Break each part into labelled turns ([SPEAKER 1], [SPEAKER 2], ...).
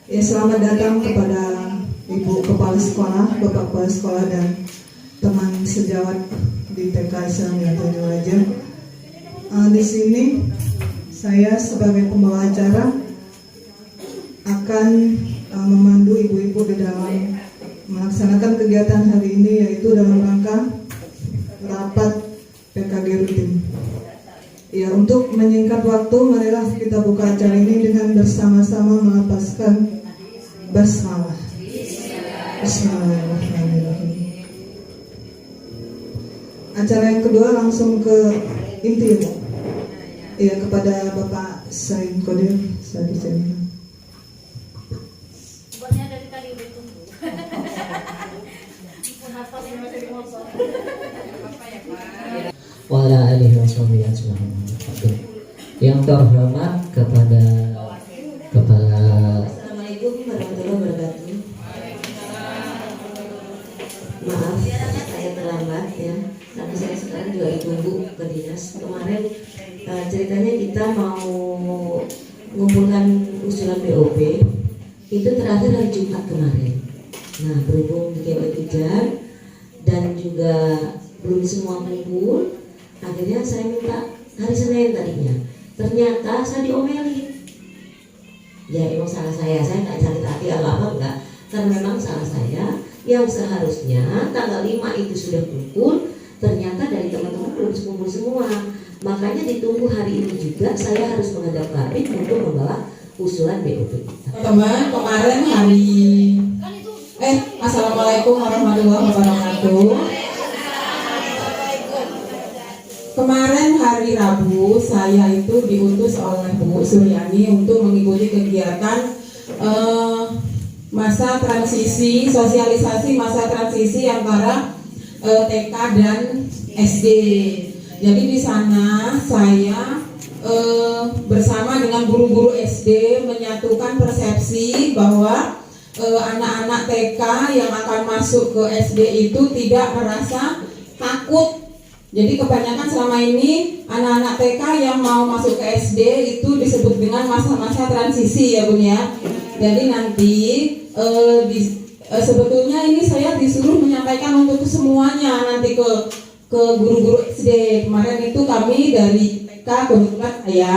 [SPEAKER 1] Ya, selamat datang kepada Ibu Kepala Sekolah, Bapak Kepala Sekolah, dan teman sejawat di TK Islam Yatoni Raja. Di sini saya sebagai pembawa acara akan memandu ibu-ibu di dalam melaksanakan kegiatan hari ini, yaitu dalam rangka rapat PKG rutin. Ya, untuk menyingkat waktu, marilah kita buka acara ini dengan bersama-sama melafazkan basmalah. Bismillahirrahmanirrahim. Acara yang kedua langsung ke inti, ya, ya, kepada Bapak Said Qadir. Saya dijanjikan.
[SPEAKER 2] Buatnya dari tadi udah tunggu.
[SPEAKER 3] Wala alihi washabihi ajma'in. Yang terhormat kepada Kepala.
[SPEAKER 4] Assalamualaikum warahmatullahi wabarakatuh. Maaf saya terlambat ya, tapi saya sekarang juga ditunggu ke dinas. Kemarin ceritanya kita mau mengumpulkan usulan BOP itu terakhir hari Jumat kemarin. Nah, berhubung keadaan hujan dan juga belum semua kumpul, akhirnya saya minta hari Senin tadinya. Ternyata saya diomelin. Ya emang salah saya nggak cari hati apa enggak, karena memang salah saya yang seharusnya tanggal 5 itu sudah kumpul, ternyata dari teman-teman belum kumpul semua. Makanya ditunggu hari ini juga saya harus menghadap Kabit untuk membawa usulan BOP kita.
[SPEAKER 5] Teman, kemarin hari Assalamualaikum warahmatullahi wabarakatuh. Kemarin hari Rabu saya itu diutus oleh Bu Suryani untuk mengikuti kegiatan masa transisi, sosialisasi masa transisi antara TK dan SD. Jadi di sana saya bersama dengan guru-guru SD menyatukan persepsi bahwa anak-anak TK yang akan masuk ke SD itu tidak merasa takut. Jadi kebanyakan selama ini anak-anak TK yang mau masuk ke SD itu disebut dengan masa-masa transisi, ya Bun ya. Jadi nanti sebetulnya ini saya disuruh menyampaikan untuk semuanya nanti ke guru-guru SD. Kemarin itu kami dari TK, kebetulan saya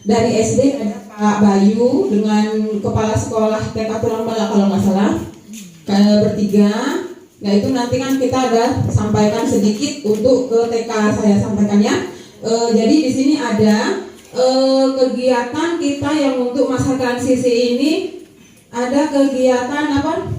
[SPEAKER 5] dari SD ada Pak Bayu dengan Kepala Sekolah TK Tulambala kalau nggak salah, bertiga. Nah itu nanti kan kita ada sampaikan sedikit untuk ke TK, saya sampaikan ya. Jadi di sini ada kegiatan kita yang untuk masa transisi ini, ada kegiatan apa?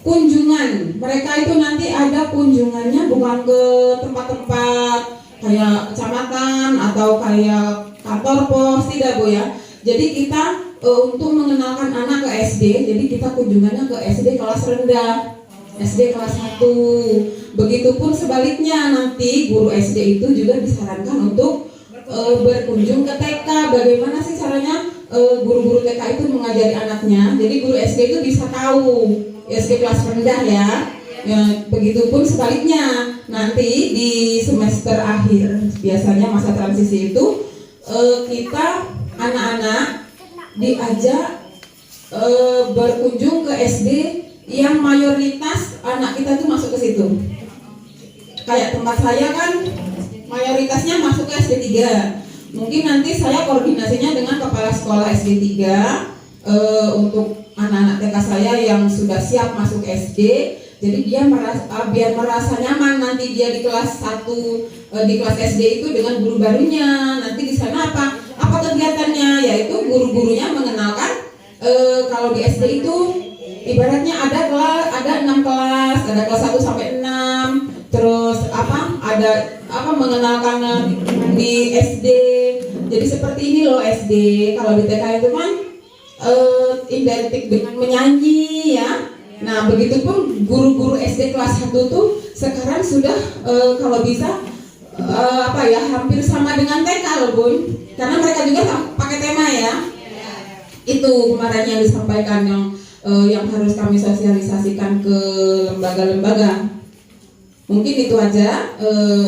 [SPEAKER 5] Kunjungan. Mereka itu nanti ada kunjungannya bukan ke tempat-tempat kayak kecamatan atau kayak kantor pos, tidak Bu ya. Jadi kita untuk mengenalkan anak ke SD, jadi kita kunjungannya ke SD kelas rendah, SD kelas 1. Begitupun sebaliknya, nanti guru SD itu juga disarankan untuk berkunjung ke TK. Bagaimana sih caranya guru-guru TK itu mengajari anaknya? Jadi guru SD itu bisa tahu, SD kelas rendah ya, Ya, begitupun sebaliknya, nanti di semester akhir biasanya masa transisi itu kita anak-anak diajak berkunjung ke SD yang mayoritas anak kita tuh masuk ke situ. Kayak tempat saya kan mayoritasnya masuk ke SD 3. Mungkin nanti saya koordinasinya dengan kepala sekolah SD 3 untuk anak-anak TK saya yang sudah siap masuk SD. Jadi dia biar merasa nyaman nanti dia di kelas 1 di kelas SD itu dengan guru barunya. Nanti di sana apa kegiatannya? Yaitu guru-gurunya mengenalkan kalau di SD itu ibaratnya ada 6 kelas, ada kelas 1 sampai 6. Terus ada mengenalkan di SD. Jadi seperti ini loh SD. Kalau di TK itu kan identik dengan menyanyi ya. Nah, begitupun guru-guru SD kelas 1 tuh sekarang sudah kalau bisa hampir sama dengan TK loh Bun. Karena mereka juga pakai tema ya. Itu kemarin yang disampaikan yang harus kami sosialisasikan ke lembaga-lembaga. Mungkin itu aja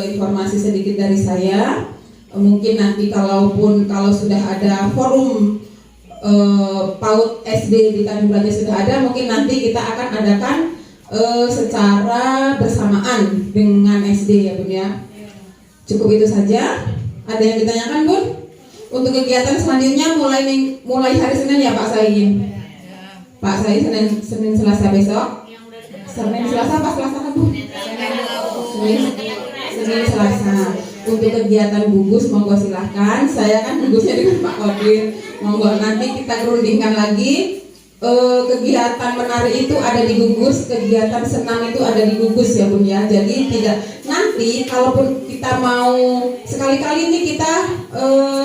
[SPEAKER 5] informasi sedikit dari saya. Mungkin nanti kalau sudah ada forum PAUD SD di Tanjung Belajar sudah ada, mungkin nanti kita akan adakan secara bersamaan dengan SD ya Bun ya. Cukup itu saja. Ada yang ditanyakan Bun? Untuk kegiatan selanjutnya mulai hari Senin ya Pak Sain. Pak Sain Senin Selasa besok. Senin Selasa apa Selasa Rabu? Senin Selasa. Untuk kegiatan gugus monggo silahkan. Saya kan gugusnya dengan Pak Kodin. Monggo nanti kita kerundingkan lagi. Kegiatan menari itu ada di gugus, kegiatan senam itu ada di gugus ya Bun ya. Jadi tidak nanti kalaupun kita mau sekali-kali ini kita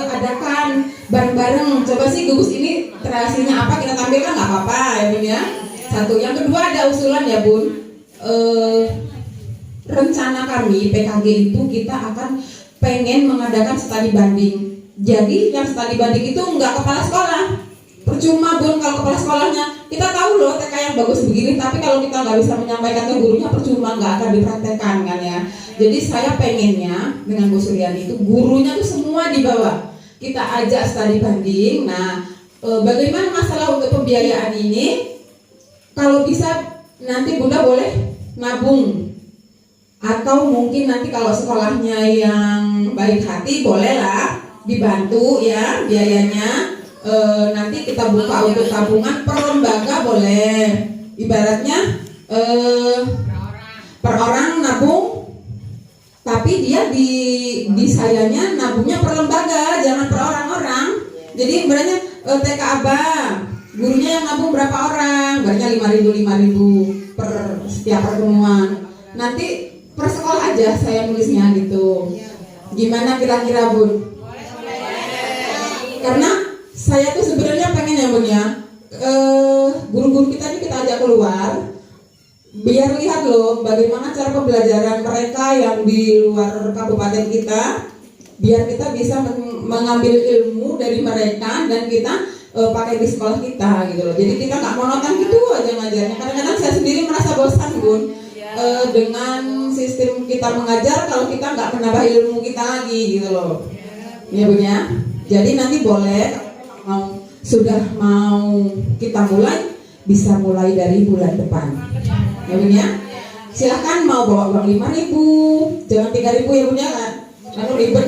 [SPEAKER 5] adakan bareng-bareng. Coba sih gugus ini kreasinya apa kita tampilkan nggak apa-apa ya Bun ya. Satu, yang kedua ada usulan ya Bun. Rencana kami PKG itu kita akan pengen mengadakan studi banding. Jadi yang studi banding itu nggak kepala sekolah. Percuma Bun kalau kepala sekolahnya kita tahu loh TK yang bagus begini, tapi kalau kita nggak bisa menyampaikan ke gurunya percuma, nggak akan dipraktekkan kan ya. Jadi saya pengennya dengan Bu Suryani itu gurunya tuh semua dibawa. Kita ajak studi banding. Nah, bagaimana masalah untuk pembiayaan ini? Kalau bisa nanti Bunda boleh nabung. Atau mungkin nanti kalau sekolahnya yang baik hati bolehlah dibantu ya biayanya. Nanti kita buka untuk tabungan per lembaga boleh. Ibaratnya per orang nabung, tapi dia di sayanya nabungnya per lembaga, jangan per orang-orang. Jadi ibaratnya TK Abang, gurunya yang nabung berapa orang? Ibaratnya 5.000 per setiap pertemuan. Nanti per sekolah aja saya nulisnya gitu. Gimana kira-kira Bun? Karena saya tuh sebenarnya pengen ya Bun ya, guru-guru kita ini kita ajak keluar, biar lihat loh bagaimana cara pembelajaran mereka yang di luar kabupaten kita, biar kita bisa mengambil ilmu dari mereka dan kita pakai di sekolah kita gitu loh. Jadi kita nggak monoton gitu aja ngajarnya. Kadang-kadang saya sendiri merasa bosan Bun dengan sistem kita mengajar kalau kita nggak menambah ilmu kita lagi gitu loh. Ya Bun ya. Jadi nanti boleh sudah mau kita mulai, bisa mulai dari bulan depan ya Bun ya. Silahkan mau bawa uang 5.000, jangan 3.000 ya Bun ya kan, lalu ribet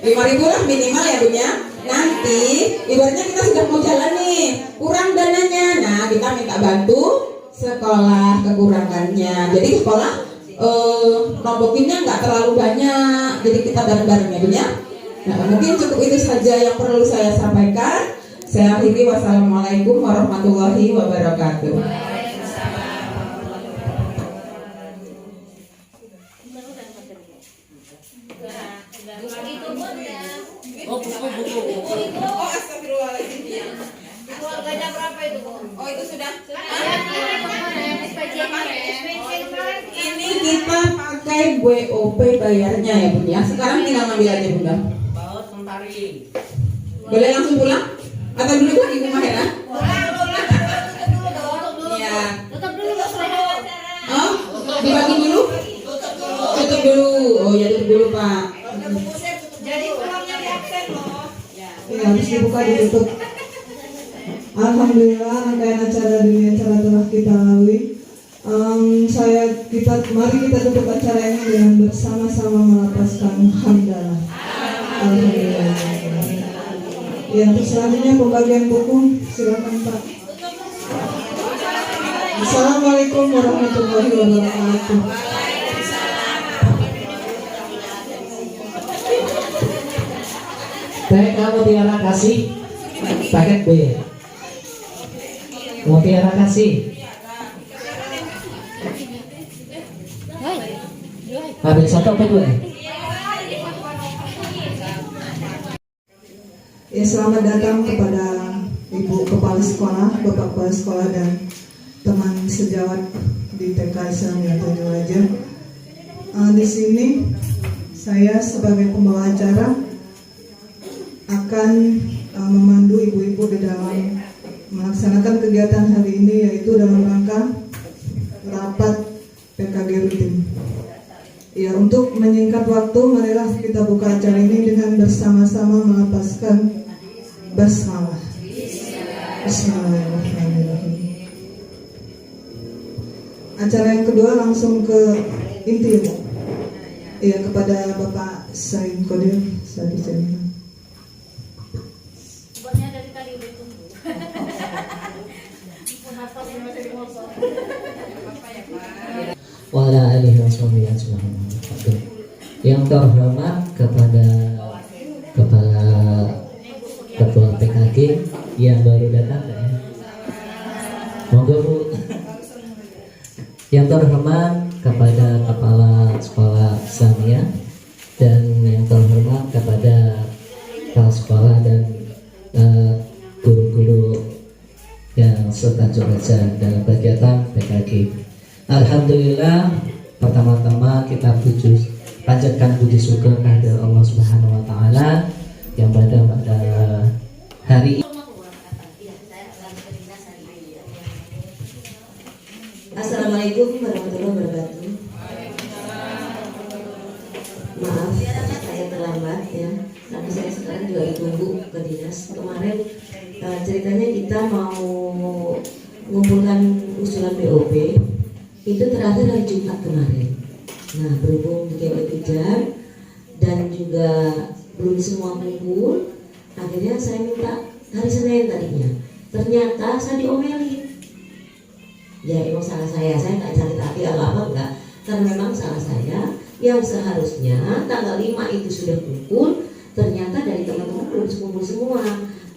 [SPEAKER 5] 5.000 lah minimal ya Bun ya. Nanti ibaratnya kita sudah mau jalan nih, kurang dananya, nah kita minta bantu sekolah kekurangannya. Jadi sekolah nombokinnya nggak terlalu banyak, jadi kita bareng-bareng ya Bun ya. Nah, mungkin cukup itu saja yang perlu saya sampaikan. Saya akhiri, wassalamualaikum warahmatullahi wabarakatuh.
[SPEAKER 2] Oh, astagfirullahaladzim. Keluarganya berapa itu, Bu? Oh, itu sudah.
[SPEAKER 5] Ini kita pakai WOP bayarnya ya Bun ya. Sekarang tinggal ngambil aja Bunda. Boleh langsung pulang? Atau dulu lagi rumah ya?
[SPEAKER 2] Pulang.
[SPEAKER 5] Iya.
[SPEAKER 2] Tetap dulu
[SPEAKER 5] Dibagi dulu? Tutup dulu. Oh ya, tutup dulu Pak.
[SPEAKER 2] Jadi tulangnya di absen loh.
[SPEAKER 1] Ya, habis dibuka ditutup. Alhamdulillah rangkaian acara dunia acara telah kita lalui. Mari kita tutup acara ini dengan bersama-sama melapaskan hamdalah. Alhamdulillah. Ya, untuk selanjutnya pembagian buku, silakan Pak. Assalamualaikum warahmatullahi wabarakatuh.
[SPEAKER 3] Baik, Mutiara Kasih paket B. Mutiara Kasih. Habis satu apa dua?
[SPEAKER 1] Ya, selamat datang kepada Ibu Kepala Sekolah, Bapak Kepala Sekolah dan teman sejawat di TK Islam Tanjung Raja. Di sini saya sebagai pembawa acara akan memandu ibu-ibu di dalam melaksanakan kegiatan hari ini, yaitu dalam rangka rapat PKG rutin. Ya, untuk menyingkat waktu, marilah kita buka acara ini dengan bersama-sama melapaskan basmalah. Bismillahirrahmanirrahim. Acara yang kedua langsung ke inti ilmu. Ya, kepada Bapak Said Qadir, saya bicara.
[SPEAKER 2] Buatnya dari tadi udah tunggu. Hafal ini masih di motor. Apa ya Pak?
[SPEAKER 3] Wala alihi washabihi ajma'in. Yang terhormat kepada Kepala Ketua PKG yang baru datang ya. Monggo Bu. Yang terhormat kepada Kepala Sekolah Islamiyah dan yang terhormat kepada kepala sekolah dan guru-guru yang setajur aja dalam kegiatan PKG. Alhamdulillah, pertama-tama kita panjatkan puji syukur kepada Allah Subhanahu wa taala yang pada hari ini.
[SPEAKER 4] Assalamualaikum warahmatullahi wabarakatuh. Maaf, saya terlambat ya. Tapi saya sekarang juga ditunggu ke dinas. Kemarin ceritanya kita mau mengumpulkan usulan BOP itu terakhir hari Jumat kemarin. Nah, berhubung GW hujan dan juga belum semua kumpul, akhirnya saya minta hari Senin tadinya. Ternyata saya diomelin. Ya emang salah saya nggak cari hati apa enggak, karena memang salah saya yang seharusnya tanggal 5 itu sudah kumpul, ternyata dari teman-teman belum kumpul semua.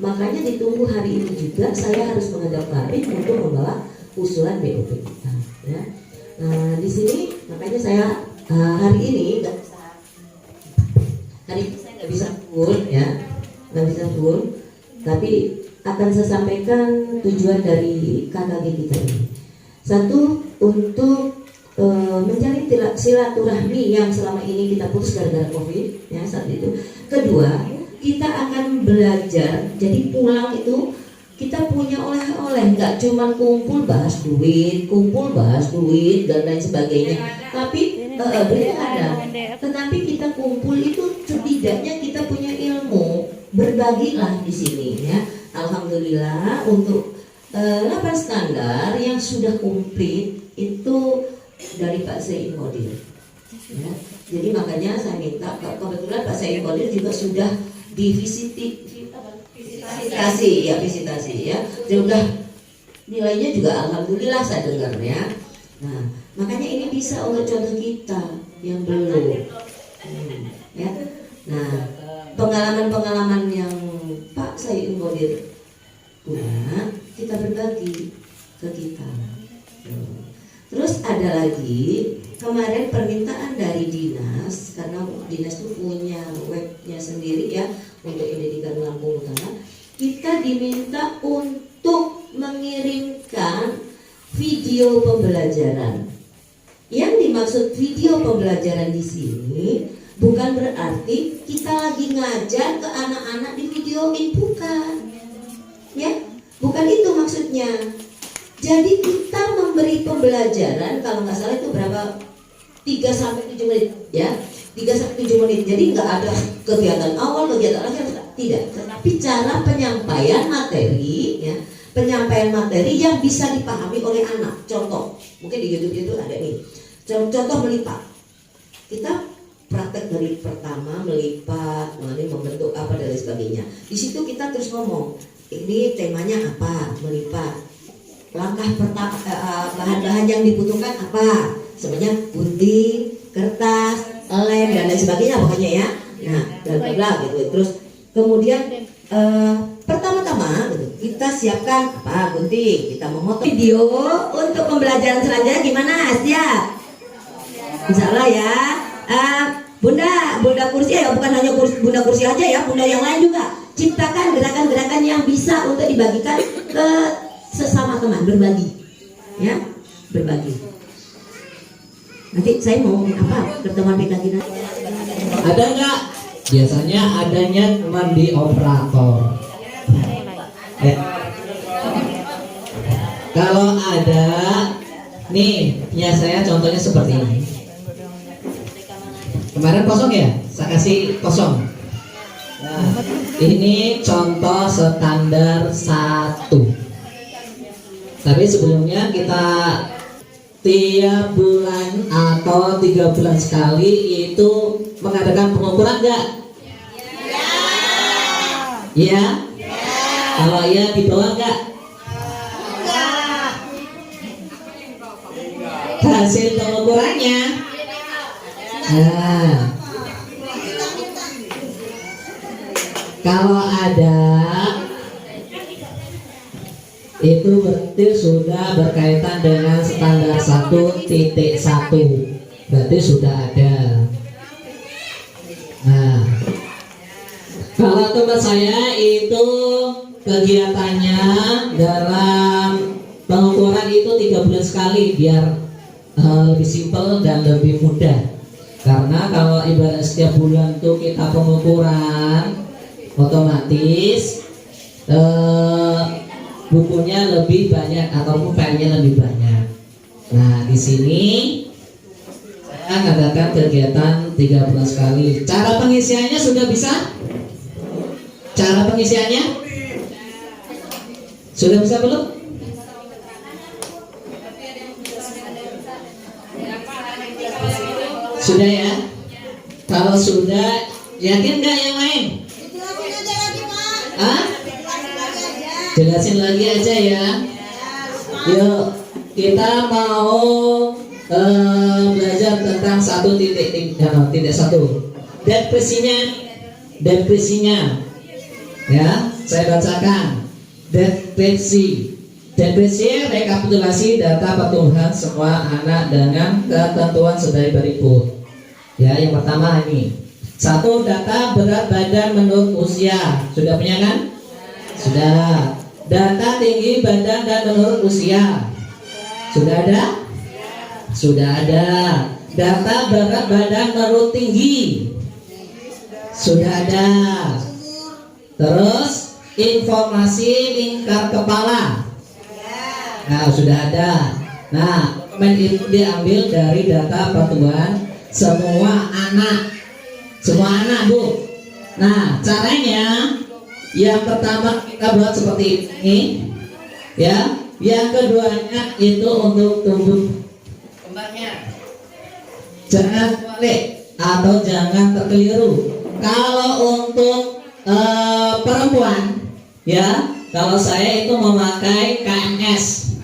[SPEAKER 4] Makanya ditunggu hari ini juga saya harus menghadap Kabin untuk membawa usulan BOP kita ya. Nah, di sini makanya saya hari ini saya nggak bisa full ya, nggak bisa full, tapi akan saya sampaikan tujuan dari KKG kita ini. Satu, untuk mencari silaturahmi yang selama ini kita putus gara-gara COVID ya saat itu. Kedua, kita akan belajar, jadi pulang itu kita punya oleh-oleh, nggak cuma kumpul bahas duit dan lain sebagainya. Tapi belum ada. Tetapi kita kumpul itu setidaknya kita punya ilmu, berbagilah di sini ya. Alhamdulillah untuk 8 standar yang sudah komplit itu dari Pak Said Qadir ya. Jadi makanya saya minta, kebetulan Pak Said Qadir juga sudah visitasi ya. Dia udah nilainya juga alhamdulillah saya dengar ya. Nah, makanya ini bisa untuk contoh kita yang belum ya. Nah, pengalaman yang Pak Said Qadir punya kita berbagi ke kita. Terus ada lagi kemarin permintaan dari dinas, karena dinas itu punya webnya sendiri ya untuk pendidikan Lampung Utara. Kita diminta untuk mengirimkan video pembelajaran. Yang dimaksud video pembelajaran di sini bukan berarti kita lagi ngajar ke anak-anak di videoin, bukan. Ya, bukan itu maksudnya. Jadi kita memberi pembelajaran kalau nggak salah itu berapa 3 sampai 7 menit ya. 3 sampai 7 menit. Jadi nggak ada kegiatan awal, kegiatan akhir, tidak. Tetapi cara penyampaian materi ya, penyampaian materi yang bisa dipahami oleh anak. Contoh, mungkin di YouTube itu ada nih. Contoh melipat. Kita praktek dari pertama melipat, membentuk apa dan lain sebagainya. Di situ kita terus ngomong, ini temanya apa, melipat. Langkah pertama, bahan-bahan yang dibutuhkan apa? Sebenarnya gunting, kertas, lem dan lain sebagainya pokoknya ya. Nah, bla bla bla gitu. Terus kemudian pertama-tama gitu, kita siapkan apa? Gunting, kita memotong video untuk pembelajaran selanjutnya gimana? Siap? Insya Allah ya. Bunda kursi ya, bukan hanya bunda kursi aja ya, bunda yang lain juga. Ciptakan gerakan-gerakan yang bisa untuk dibagikan ke sesama teman, berbagi, ya, berbagi. Nanti saya mau apa? Pertemuan PKK nanti.
[SPEAKER 3] Ada nggak? Biasanya adanya cuma di operator. Kalau ada, nih punya saya contohnya seperti ini. Kemarin kosong ya, saya kasih kosong. Nah, ini contoh standar 1. Tapi sebelumnya kita tiap bulan atau 3 bulan sekali itu mengadakan pengukuran enggak? Ya. Kalau ya di bawah enggak? Hasil pengukurannya. Nah, kalau ada itu berarti sudah berkaitan dengan standar 1.1, berarti sudah ada. Nah, kalau tempat saya itu kegiatannya dalam pengukuran itu 3 bulan sekali biar lebih simpel dan lebih mudah. Karena kalau ibarat setiap bulan tuh kita pengukuran, otomatis bukunya lebih banyak atau filenya lebih banyak. Nah, di sini saya mengadakan kegiatan 3 bulan sekali. Cara pengisiannya sudah bisa? Cara pengisiannya sudah bisa belum? Sudah ya? Kalau sudah, yakin nggak yang lain? Hah? Jelasin lagi aja ya. Yuk, kita mau belajar tentang 1.1. Depresinya. Ya, saya bacakan. Depresi rekapitulasi data pertumbuhan semua anak dengan ketentuan sebagai berikut. Ya, yang pertama ini. 1. Data berat badan menurut usia. Sudah punya kan? Sudah. Data tinggi badan dan menurut usia. Sudah ada? Sudah ada. Data berat badan menurut tinggi. Sudah ada. Terus informasi lingkar kepala. Nah, sudah ada. Nah, dokumen itu diambil dari data pertumbuhan semua anak. Semua anak, Bu. Nah, caranya yang pertama kita buat seperti ini, ya. Yang keduanya itu untuk tumbuh kembangnya. Jangan balik atau jangan terkeliru. Kalau untuk perempuan, ya, kalau saya itu memakai KMS,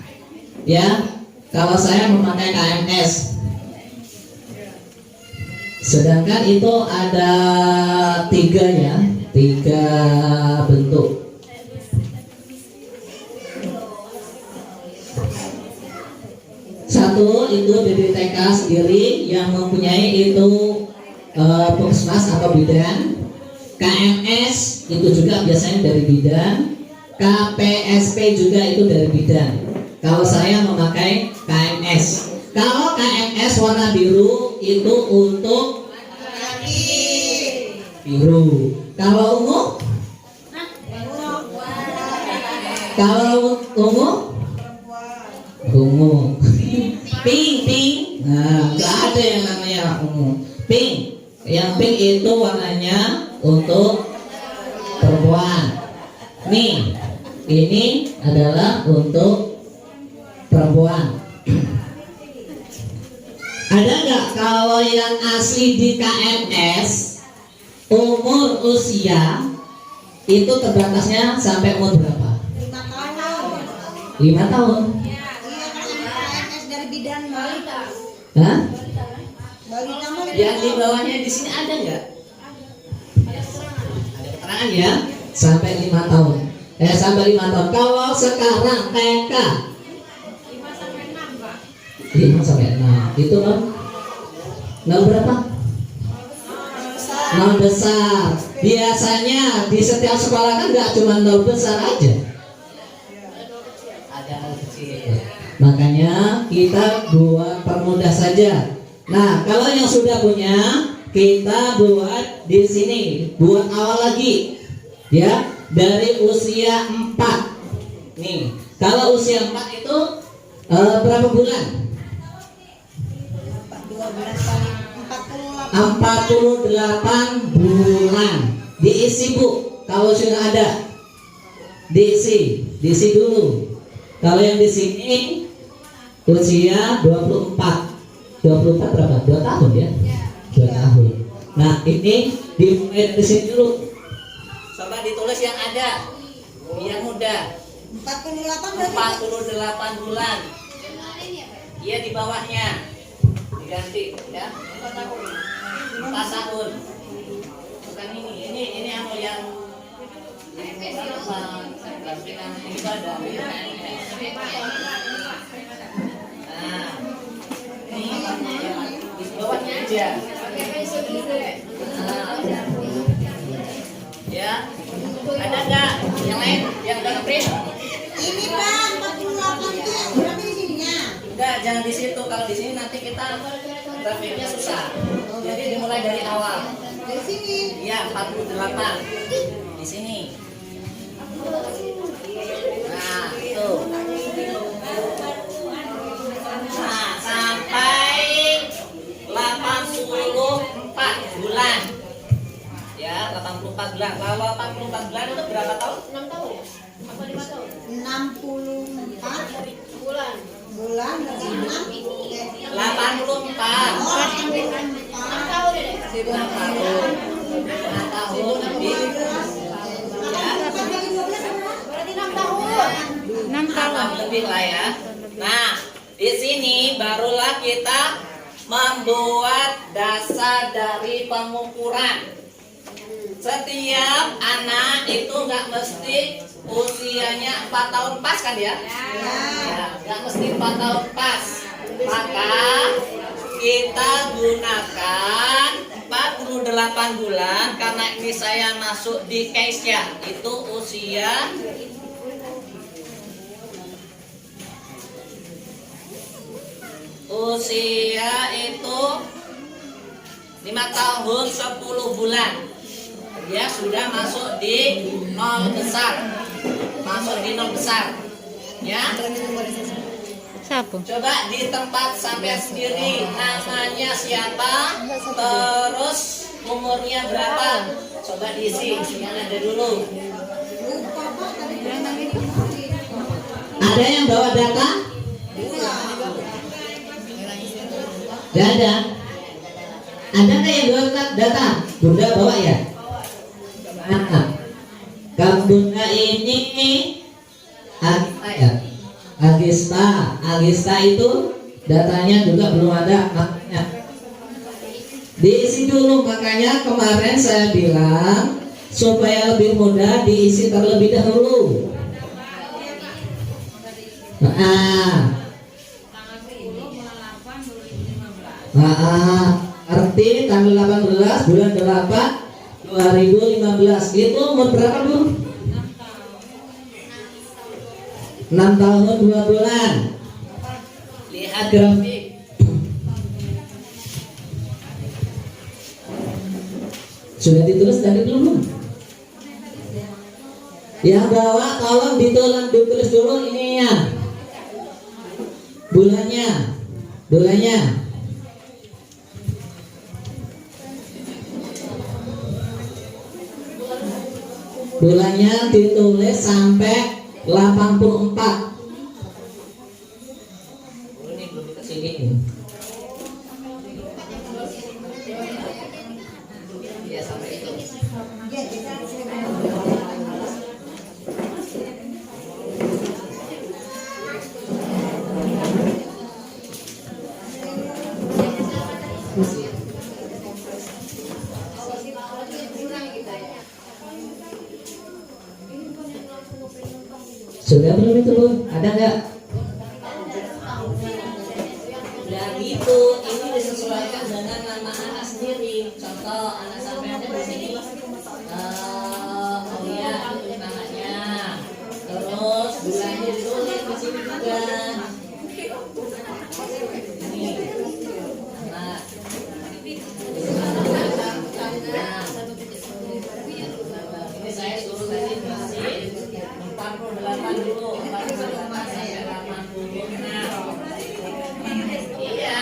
[SPEAKER 3] ya. Kalau saya memakai KMS. Sedangkan itu ada 3 ya, 3 bentuk. Satu itu dari TK sendiri yang mempunyai itu puskesmas atau bidan. KMS itu juga biasanya dari bidan. KPSP juga itu dari bidan. Kalau saya memakai KMS. Kalau KMS warna biru itu untuk biru. Kalau ungu? Kalau ungu? Pink. Yang pink itu warnanya untuk perempuan. Nih, ini adalah untuk perempuan. Ada nggak kalau yang asli di KMS umur usia itu terbatasnya sampai umur berapa? 5 tahun.
[SPEAKER 2] Dari bidan balita.
[SPEAKER 3] Hah?
[SPEAKER 2] Balita mah
[SPEAKER 3] Yang di bawahnya di sini ada nggak? Ada keterangan ya? Sampai 5 tahun. Sampai 5 tahun. Kalau sekarang TK 5 sampai 6 itu nol berapa? Nol besar. Biasanya di setiap sekolah kan nggak cuma nol besar aja, ada nol kecil. Makanya kita buat permudah saja. Nah, kalau yang sudah punya kita buat di sini, buat awal lagi ya, dari usia 4. Nih, kalau usia 4 itu berapa bulan? 48 bulan. Diisi Bu, kalau sudah ada diisi dulu. Kalau yang di sini usia 24 berapa? 2 tahun ya? 2 tahun. Nah, ini dimulai dari sini dulu. Coba ditulis yang ada biar mudah. 48 bulan. Iya, di bawahnya diganti ya. 4 tahun. Bukan ini yang ibadah. Nah, ini di bawahnya aja. Ya, ada nggak yang lain yang udah ngeprint?
[SPEAKER 2] ini Pak, 48 itu yang berapa isinya?
[SPEAKER 3] Enggak, jangan di situ. Kalau di sini nanti kita grafiknya susah. Jadi dimulai dari awal.
[SPEAKER 2] Dari sini.
[SPEAKER 3] Iya, 48 di sini. Nah, itu. Nah, sampai 84 bulan. Ya, 84 bulan. Kalau 84 bulan itu berapa tahun?
[SPEAKER 2] 6 tahun ya? Apa 5 tahun?
[SPEAKER 3] 64
[SPEAKER 2] bulan berarti 6
[SPEAKER 3] 84.
[SPEAKER 2] 6 tahun ya?
[SPEAKER 3] 6 tahun. 6 tahun lebih. Ya,
[SPEAKER 2] Berarti 6 tahun.
[SPEAKER 3] 6 tahun lebih lah ya. Nah, di sini barulah kita membuat dasar dari pengukuran. Setiap anak itu nggak mesti usianya 4 tahun pas kan ya? Ya, nggak mesti 4 tahun pas. Maka kita gunakan 48 bulan karena ini saya masuk di case ya. Itu usia itu 5 tahun 10 bulan. Dia sudah masuk di nol besar. Masuk di nol besar. Ya. Coba di tempat sampai sendiri namanya siapa, terus umurnya berapa. Coba diisi yang ada dulu. Ada yang bawa data? Gak ada. Ada nggak yang bawa data? Bunda bawa ya? Nah, Kak Bunda ini Agista ya? Agista itu datanya juga belum ada, makanya diisi dulu. Makanya kemarin saya bilang supaya lebih mudah diisi terlebih dahulu. Arti tanggal 18 bulan 8 2015 itu umur berapa Bu? 6 tahun 2 bulan. Lihat grafik. Sudah ditulis tadi belum? Ya bawa tolong ditulis dulu ininya. Bulannya. Bulannya ditulis sampai 84. Ini belum dikasih ini. Ya sampai itu. Sudah belum itu Bu? Ada nggak?
[SPEAKER 4] Dan itu ini disesuaikan dengan nama anak sendiri. Contoh anak sampean di sini, oh ya itu namanya. Terus bulannya ditulis di sini juga. Ini anak. Ini saya suruh tadi kasih 48 dulu, 48 sampai 86. Iya.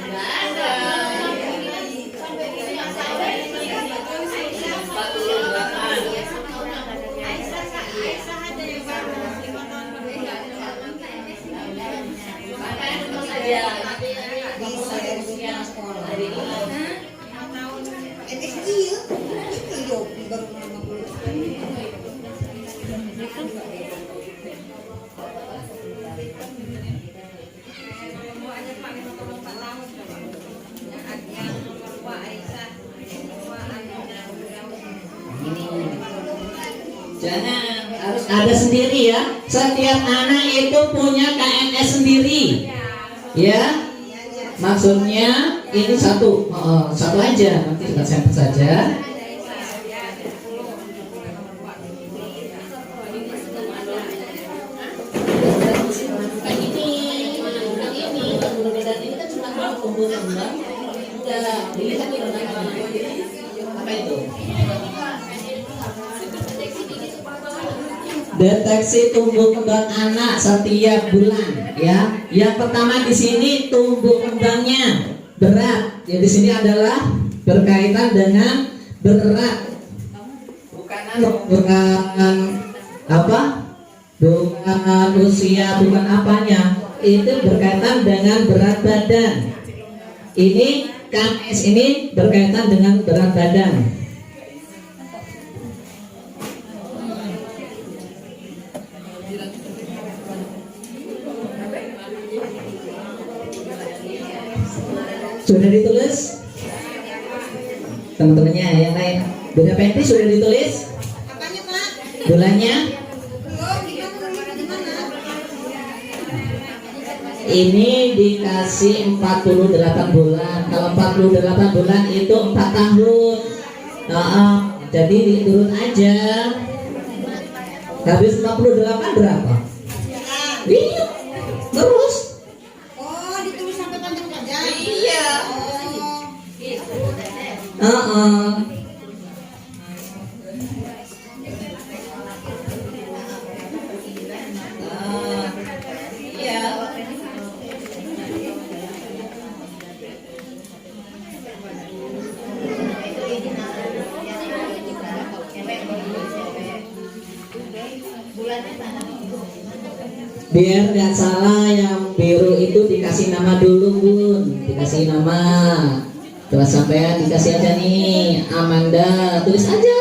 [SPEAKER 4] Nggak ada. 48. Jangan, harus ada sendiri ya. Setiap anak itu punya KNS sendiri. Ya. Maksudnya ini satu aja, nanti kita sampel saja. Deteksi tumbuh kembang anak setiap bulan, ya. Yang pertama di sini tumbuh kembangnya berat. Ya di sini adalah berkaitan dengan berat. Bukan apa? Bukan usia, bukan apanya. Itu berkaitan dengan berat badan. Ini KNS ini berkaitan dengan berat badan. Sudah ditulis? Teman-temannya yang lain. Bunda Penti sudah ditulis?
[SPEAKER 2] Apanya Pak?
[SPEAKER 3] Bulannya?
[SPEAKER 2] Belum, gimana?
[SPEAKER 3] Ini dikasih 48 bulan. Kalau 48 bulan itu 4 tahun. Jadi diturun aja. Habis 48 berapa? Iya. Terus?
[SPEAKER 2] Oh, ditulis sampai panjang saja.
[SPEAKER 3] Iya.
[SPEAKER 2] Oh.
[SPEAKER 3] Biar nggak salah, yang biru itu dikasih nama dulu Bun, dikasih nama. Terus sampai dikasih aja nih Amanda, tulis aja.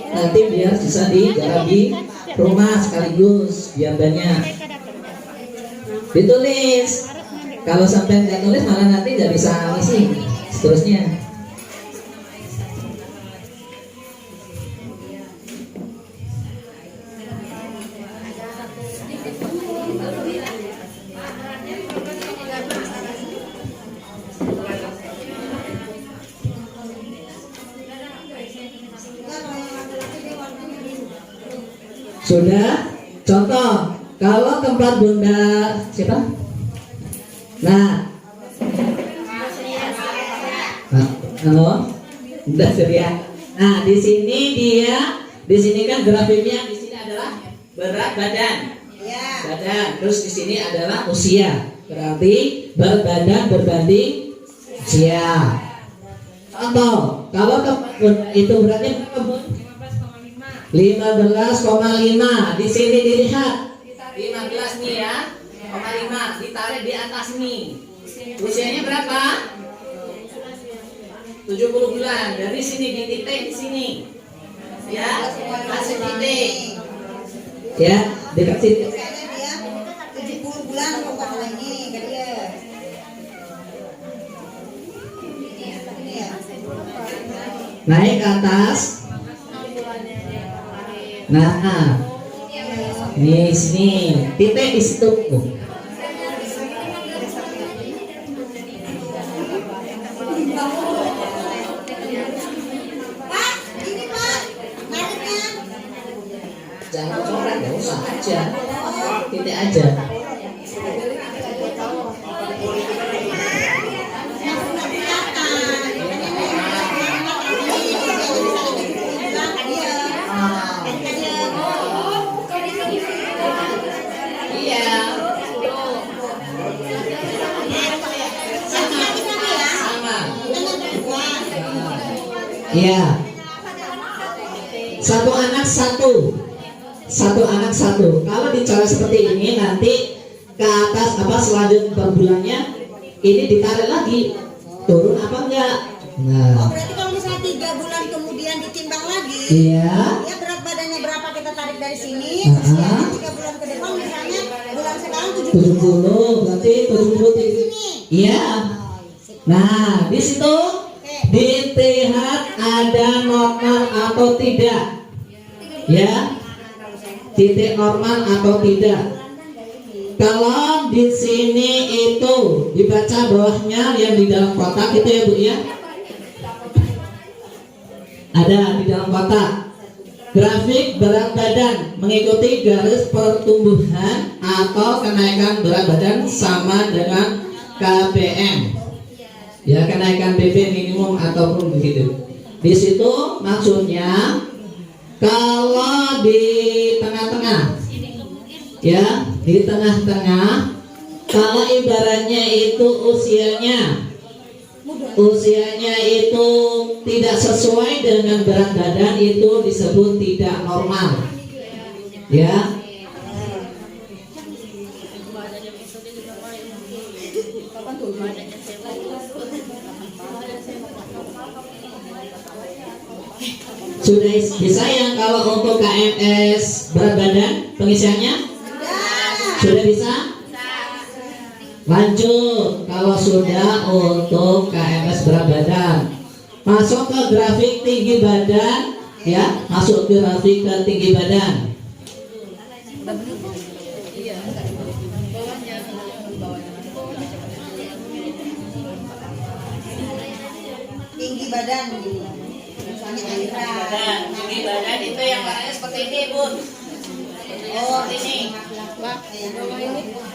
[SPEAKER 3] Nanti biar bisa digarap di rumah sekaligus, biar banyak. Ditulis. Kalau sampai nggak tulis malah nanti nggak bisa ngisi. Seterusnya. Sudah? Contoh, kalau tempat Bunda siapa? Nah, halo, Bunda Surya. Nah, di sini kan grafiknya di sini adalah berat badan, badan. Terus di sini adalah usia. Berarti berat badan berbanding Siap. Contoh, kalau itu berarti berapa, Bu? 15,5. Di sini dilihat 15 nih ya, 0,5 ditarik di atas nih. Usianya berapa? 70 bulan. Dari sini di titik di sini. Ya, kasih titik. Ya, dekat titik.
[SPEAKER 2] Dia 70 bulan kok lagi ke dia.
[SPEAKER 3] Naik ke atas. Nah, di sini titik di situ.
[SPEAKER 2] Pak, ini Pak, nariknya.
[SPEAKER 3] Jangan coret, nggak usah aja. Titik aja. Iya. Sama. Iya. Satu anak satu. Satu anak satu. Kalau bicara seperti ini nanti ke atas apa selanjut per bulannya ini ditarik lagi. Turun apa enggak? Nah.
[SPEAKER 2] Berarti kalau misalnya 3 bulan kemudian ditimbang lagi,
[SPEAKER 3] Iya.
[SPEAKER 2] ya berat badannya berapa kita tarik dari sini,
[SPEAKER 3] Aha.
[SPEAKER 2] terus ya 3 bulan ke depan misalnya bulan sekarang 70.
[SPEAKER 3] 70 berarti 70
[SPEAKER 2] Sini.
[SPEAKER 3] iya. Nah, di situ dilihat ada normal atau tidak. Ya. Titik normal atau tidak. Kalau di sini itu dibaca bawahnya yang di dalam kotak itu ya Bu ya. Ada di dalam kotak. Grafik berat badan mengikuti garis pertumbuhan atau kenaikan berat badan sama dengan KBM. Ya, kenaikan BB minimum ataupun begitu. Di situ maksudnya kalau di tengah-tengah, ya di tengah-tengah, kalau ibaratnya itu usianya itu tidak sesuai dengan berat badan itu disebut tidak normal, ya. Sudah bisa yang kalau untuk KMS berat badan pengisiannya sudah bisa? Lanjut, kalau sudah untuk KMS berat badan, masuk ke grafik tinggi badan, ya, masuk ke grafik ke tinggi badan.
[SPEAKER 2] Tinggi badan gitu. Misalnya Aira.
[SPEAKER 3] Tinggi badan itu yang warnanya seperti ini, Bun. Oh, ini.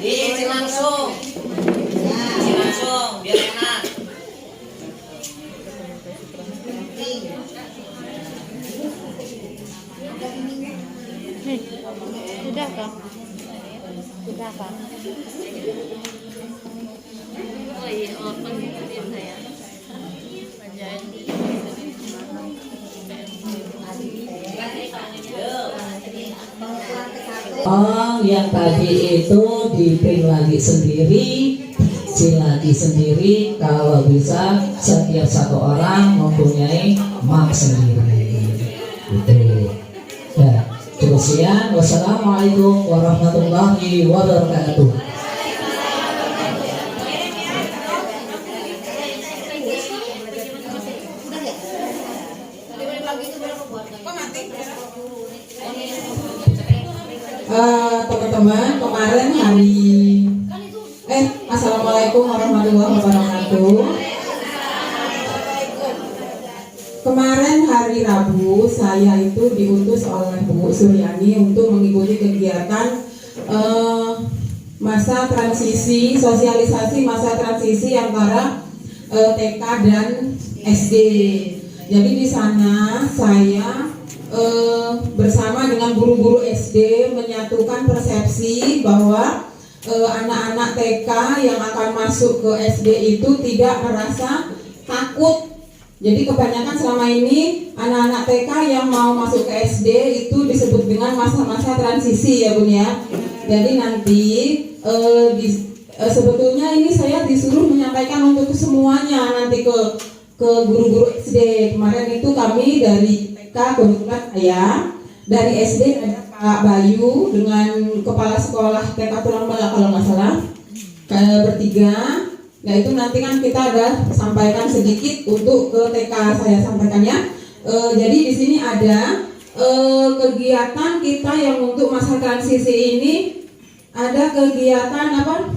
[SPEAKER 3] Diisi langsung. Diisi langsung, biar enak.
[SPEAKER 6] Sudah kah? Sudah kah? Oh iya, open gitu saya.
[SPEAKER 3] Oh, yang tadi itu diprint lagi sendiri, lagi sendiri. Kalau bisa setiap satu orang mempunyai mark sendiri. Gitu. Ya, cukup sekian. Wassalamualaikum warahmatullahi wabarakatuh.
[SPEAKER 5] Teman-teman, kemarin Assalamualaikum warahmatullahi wabarakatuh. Kemarin hari Rabu saya itu diutus oleh Bu Suryani untuk mengikuti kegiatan masa transisi, sosialisasi masa transisi antara TK dan SD. Jadi di sana saya bersama dengan guru-guru SD menyatukan persepsi bahwa anak-anak TK yang akan masuk ke SD itu tidak merasa takut. Jadi kebanyakan selama ini anak-anak TK yang mau masuk ke SD itu disebut dengan masa-masa transisi ya Bun ya. Jadi nanti sebetulnya ini saya disuruh menyampaikan untuk semuanya nanti ke guru-guru SD. Kemarin itu kami dari TK kebetulan saya, dari SD ada Pak Bayu dengan kepala sekolah TK Tulambala kalau nggak salah, bertiga. Nah itu nanti kan kita ada sampaikan sedikit untuk ke TK saya sampaikan ya. Jadi di sini ada kegiatan kita yang untuk masa transisi ini, ada kegiatan apa?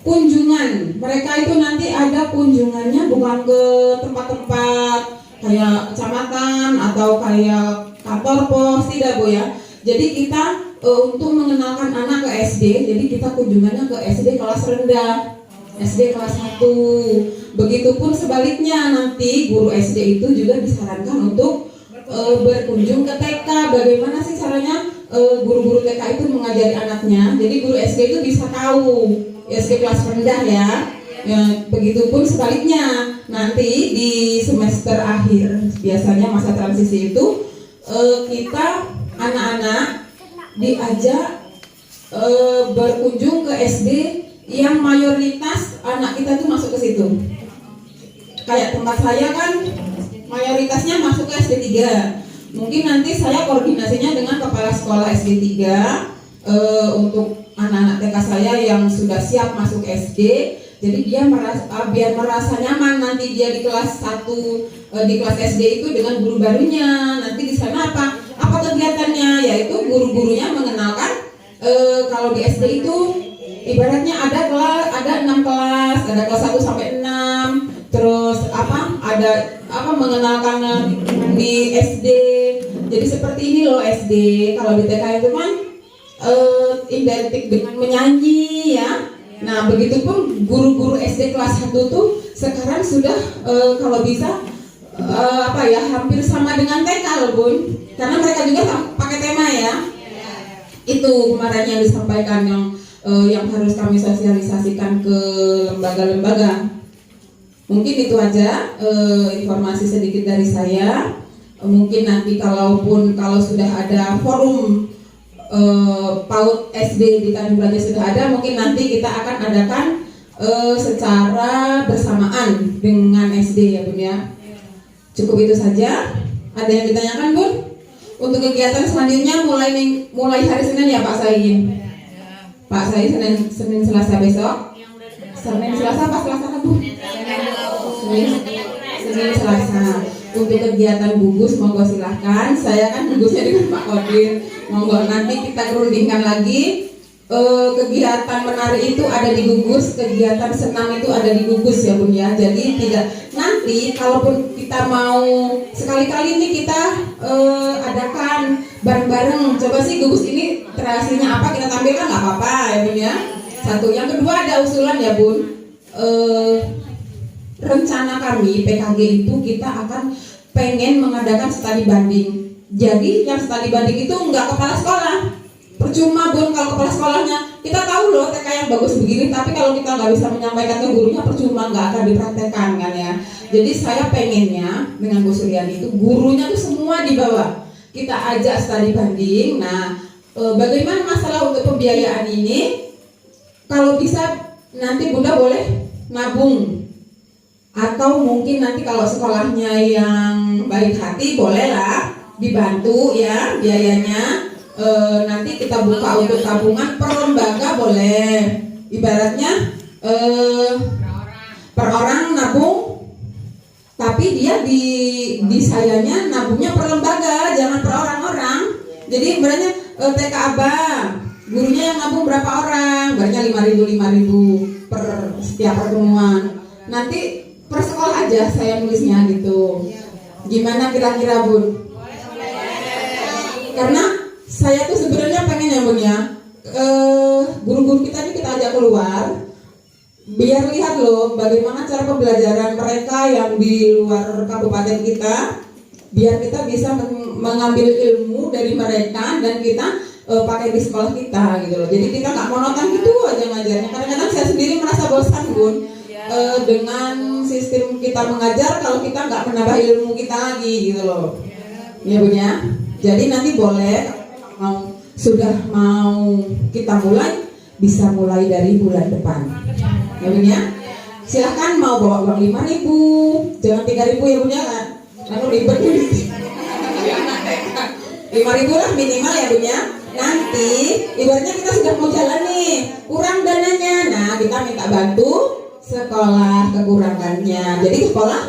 [SPEAKER 5] Kunjungan. Mereka itu nanti ada kunjungannya bukan ke tempat-tempat kayak kecamatan atau kayak kantor pos, tidak Bu ya. Jadi kita untuk mengenalkan anak ke SD, jadi kita kunjungannya ke SD kelas rendah, SD kelas 1. Begitupun sebaliknya nanti guru SD itu juga disarankan untuk berkunjung ke TK. Bagaimana sih caranya guru-guru TK itu mengajari anaknya? Jadi guru SD itu bisa tahu SD kelas rendah ya. Begitupun sebaliknya nanti di semester akhir biasanya masa transisi itu kita anak-anak diajak berkunjung ke SD yang mayoritas anak kita tuh masuk ke situ. Kayak tempat saya kan mayoritasnya masuk ke SD 3. Mungkin nanti saya koordinasinya dengan kepala sekolah SD 3 untuk anak-anak TK saya yang sudah siap masuk SD. Jadi dia biar merasa nyaman nanti dia di kelas 1 di kelas SD itu dengan guru barunya. Nanti di sana apa kegiatannya, yaitu guru-gurunya mengenalkan kalau di SD itu ibaratnya ada 6 kelas, ada kelas 1 sampai 6. Terus ada mengenalkan di SD. Jadi seperti ini loh SD. Kalau di TK itu kan identik dengan menyanyi ya. Nah, begitupun guru-guru SD kelas 1 tuh sekarang sudah kalau bisa hampir sama dengan TK loh Bun. Karena mereka juga pakai tema ya. Itu kemarin yang disampaikan yang harus kami sosialisasikan ke lembaga-lembaga. Mungkin itu aja informasi sedikit dari saya. Mungkin nanti kalau sudah ada forum PAUD SD di Tanjung Belajar sudah ada, mungkin nanti kita akan adakan secara bersamaan dengan SD ya Bun ya. Cukup itu saja. Ada yang ditanyakan Bun? Untuk kegiatan selanjutnya mulai hari Senin ya Pak Sain. Pak Sain Senin Selasa besok. Senin Selasa apa Selasa Rabu? Senin Selasa. Untuk kegiatan gugus monggo silahkan. Saya kan gugusnya dengan Pak Kodir. Monggo nanti kita rundingkan lagi. Kegiatan menari itu ada di gugus, kegiatan senam itu ada di gugus ya Bun ya. Jadi tidak nanti kalaupun kita mau sekali-kali ini kita adakan bareng-bareng. Coba sih gugus ini kreasinya apa kita tampilkan nggak apa-apa ya Bun ya. Satu, yang kedua ada usulan ya Bun. Rencana kami PKG itu kita akan pengen mengadakan studi banding. Jadi yang studi banding itu nggak kepala sekolah. Percuma Bun kalau kepala sekolahnya kita tahu loh TK yang bagus begini, tapi kalau kita nggak bisa menyampaikan ke gurunya percuma, nggak akan dipraktekkan kan ya. Jadi saya pengennya dengan Bu Suryani itu gurunya tuh semua dibawa, kita ajak studi banding. Nah bagaimana masalah untuk pembiayaan ini? Kalau bisa nanti Bunda boleh nabung, atau mungkin nanti kalau sekolahnya yang baik hati bolehlah dibantu ya biayanya. Nanti kita buka untuk tabungan per lembaga boleh. Ibaratnya per orang nabung, tapi dia di sayanya nabungnya per lembaga, jangan per orang-orang. Jadi ibaratnya TK Abang, gurunya yang nabung berapa orang? Ibaratnya 5.000 per setiap pertemuan. Nanti per sekolah aja saya nulisnya gitu. Gimana kira-kira Bun? Karena saya tuh sebenarnya pengen ya Bun ya, guru-guru kita ini kita ajak keluar, biar lihat loh bagaimana cara pembelajaran mereka yang di luar kabupaten kita, biar kita bisa mengambil ilmu dari mereka dan kita pakai di sekolah kita gitu loh. Jadi kita nggak monoton gitu aja ngajarnya. Kadang-kadang saya sendiri merasa bosan Bun dengan sistem kita mengajar kalau kita nggak menambah ilmu kita lagi gitu loh. Ya Bun ya. Jadi nanti boleh sudah mau kita mulai, bisa mulai dari bulan depan. Ya Bun ya. Silahkan mau bawa uang 5.000, jangan 3.000 ya Bun ya kan. Lalu ribet 5.000 lah minimal ya Bun ya. Nanti ibaratnya kita sudah mau jalan nih, kurang dananya. Nah, kita minta bantu sekolah kekurangannya. Jadi sekolah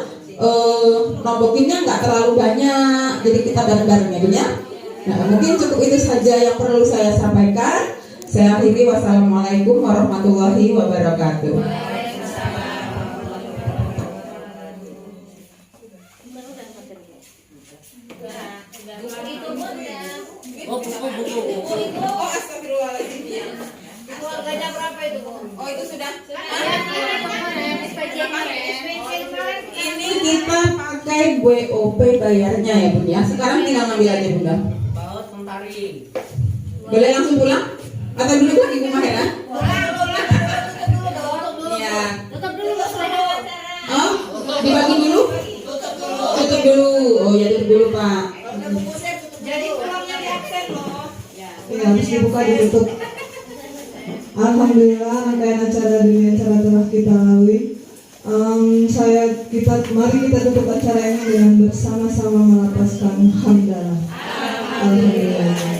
[SPEAKER 5] nombokinnya nggak terlalu banyak. Jadi kita bareng-bareng ya Bun ya. Nah, mungkin cukup itu saja yang perlu saya sampaikan. Saya akhiri, wassalamualaikum warahmatullahi wabarakatuh.
[SPEAKER 2] Oh, astagfirullahaladzim. Itu harganya berapa itu, Bu? Oh, itu sudah.
[SPEAKER 5] Ini kita pakai BOP bayarnya ya Bun ya. Sekarang tinggal ngambil aja Bunda. Boleh langsung pulang? Atau dulu lagi Bu Mahera? Iya.
[SPEAKER 6] Tutup dulu nggak selesai acara.
[SPEAKER 5] Oh, dibagi dulu? Tutup dulu. Oh ya, tutup dulu Pak.
[SPEAKER 2] Jadi pulangnya di absen loh.
[SPEAKER 1] Ya, harus dibuka ditutup. Alhamdulillah rangkaian acara dunia acara telah kita lalui. Mari kita tutup acara ini dengan bersama-sama melapaskan hamdalah. Alhamdulillah.